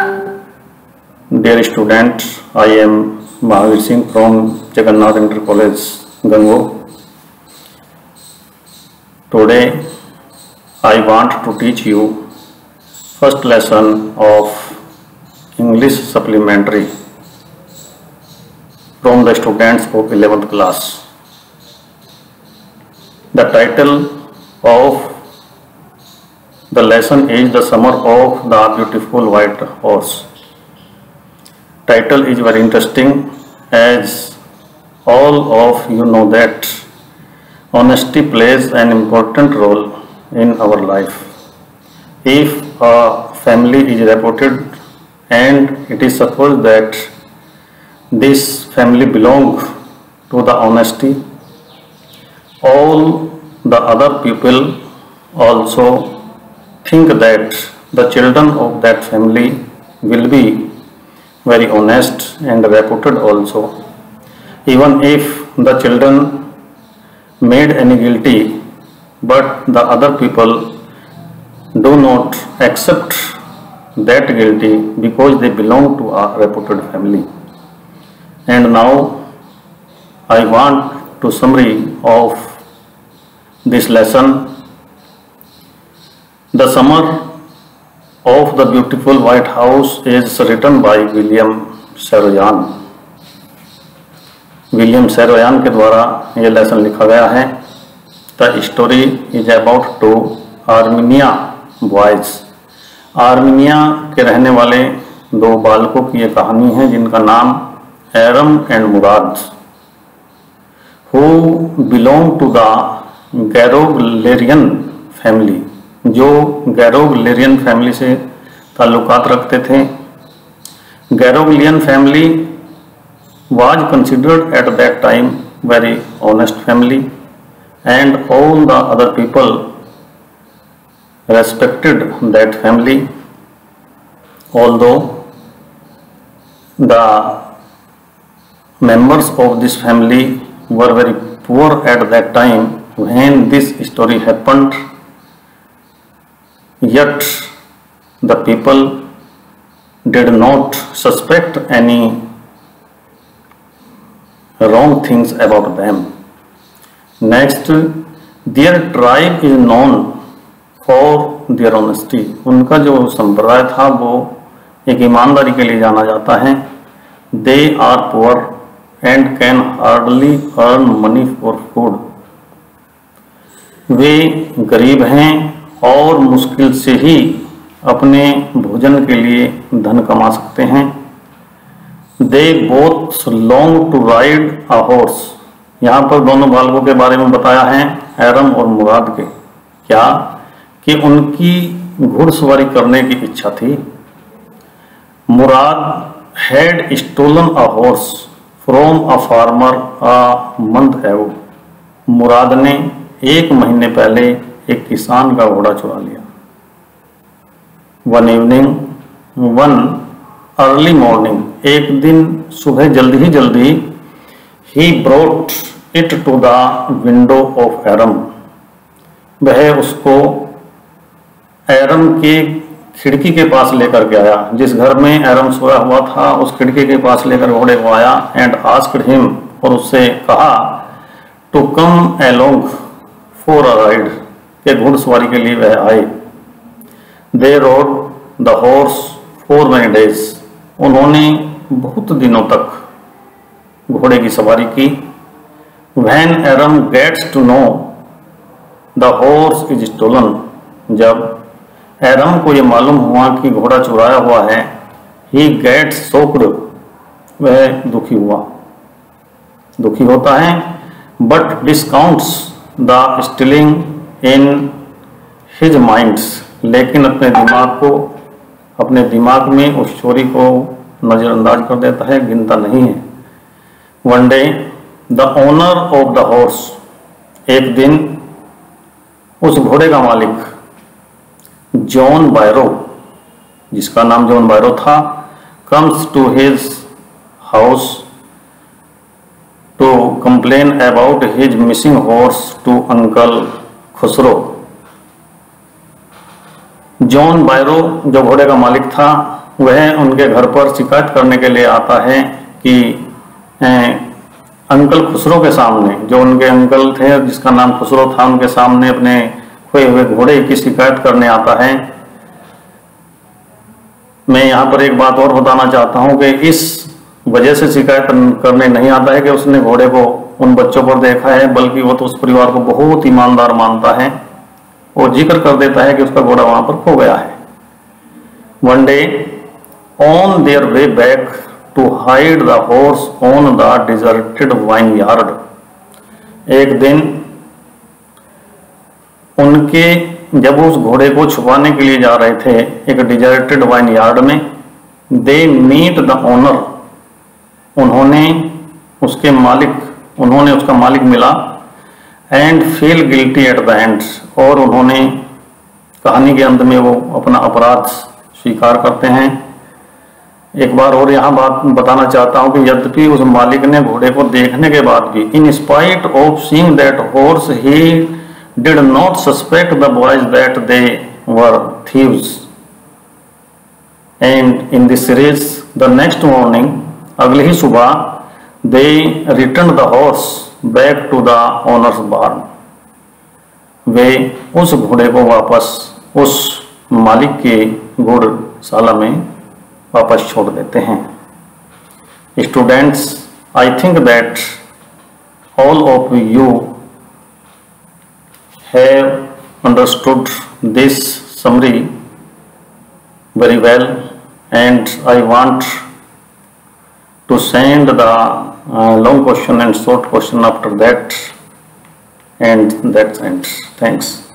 Dear student, I am Mahavir Singh from Jagannath Inter College, Gango. Today I want to teach you first lesson of English supplementary from the students of 11th class. The title of the lesson is The Summer of the Beautiful White Horse. Title is very interesting as all of you know that honesty plays an important role in our life. If a family is reported and it is supposed that this family belongs to the honesty, all the other people also think that the children of that family will be very honest and reputed also. Even if the children made any guilty, but the other people do not accept that guilty because they belong to a reputed family. And now I want to summary of this lesson. The Summer of the Beautiful White House is written by William Saroyan. William Saroyan के द्वारा ये lesson लिखा गया है. The story is about two Armenia boys. Armenia के रहने वाले दो बालकों की ये कहानी है जिनका नाम Aram and Mourad, who belong to the Garoghlanian family, जो गैरोग्लेरियन फैमिली से ताल्लुकात रखते थे. Garoghlanian family was considered at that time very honest family and all the other people respected that family. Although the members of this family were very poor at that time when this story happened, yet the people did not suspect any wrong things about them. Next, their tribe is known for their honesty. उनका जो संप्रदाय था वो एक ईमानदारी के लिए जाना जाता है. They are poor and can hardly earn money for food. वे गरीब हैं और मुश्किल से ही अपने भोजन के लिए धन कमा सकते हैं. They both long to ride a horse. यहाँ पर दोनों बालकों के बारे में बताया है, एरम और मुराद के, क्या कि उनकी घुड़सवारी करने की इच्छा थी. मुराद had stolen a horse from a farmer a month ago. मुराद ने एक महीने पहले एक किसान का घोड़ा चुरा लिया. One evening, one early morning, एक दिन सुबह जल्दी ही brought it to the window of Aram. वह उसको एरम के खिड़की के पास लेकर के आया. जिस घर में एरम सोया हुआ था उस खिड़की के पास लेकर घोड़े को आया. एंड आस्क्ड हिम, और उससे कहा, to come along for a ride, के घुड़सवारी के लिए वह आए. They rode the horse for many days. उन्होंने बहुत दिनों तक घोड़े की सवारी की. When Aram gets to know the horse is stolen, जब एरम को ये मालूम हुआ कि घोड़ा चुराया हुआ है, he gets shocked, वह दुखी होता है. But discounts the stealing in his minds, लेकिन अपने दिमाग में उस चोरी को नजरअंदाज कर देता है, गिनता नहीं है. One day the owner of the horse, एक दिन उस घोड़े का मालिक जॉन बायरो, जिसका नाम जॉन बायरो था, comes to his house to complain about his missing horse to uncle Khosrove. John Byro जो घोड़े का मालिक था वह उनके घर पर शिकायत करने के लिए आता है कि अंकल खुसरो के सामने, जो उनके अंकल थे जिसका नाम खुसरो था, उनके सामने अपने खोए हुए घोड़े की शिकायत करने आता है। मैं यहाँ पर एक बात और बताना चाहता हूँ कि इस वजह से शिकायत करने नहीं आता है कि उसने घोड़े को उन बच्चों पर देखा है, बल्कि वो तो उस परिवार को बहुत ईमानदार मानता है और जिक्र कर देता है कि उसका घोड़ा वहां पर खो गया है। One day on their way back to hide the horse on the deserted vineyard, एक दिन उनके जब उस घोड़े को छुपाने के लिए जा रहे थे एक डिजर्टेड वाइन यार्ड में, दे मीट द ओनर, उन्होंने उसका मालिक मिला, and feel guilty at the end, और उन्होंने कहानी के अंत में वो अपना अपराध स्वीकार करते हैं। एक बार और यहाँ बात बताना चाहता हूँ कि यद्यपि उस मालिक ने घोड़े को देखने के बाद भी, in spite of seeing that horse, he did not suspect the boys that they were thieves, and in this series the next morning, अगली ही सुबह, they return the horse back to the owner's barn, वे उस घोड़े को वापस उस मालिक के घोड़शाला में वापस छोड़ देते हैं। Students, I think that all of you have understood this summary very well, and I want to send the long question and short question after that, and that's end. Thanks.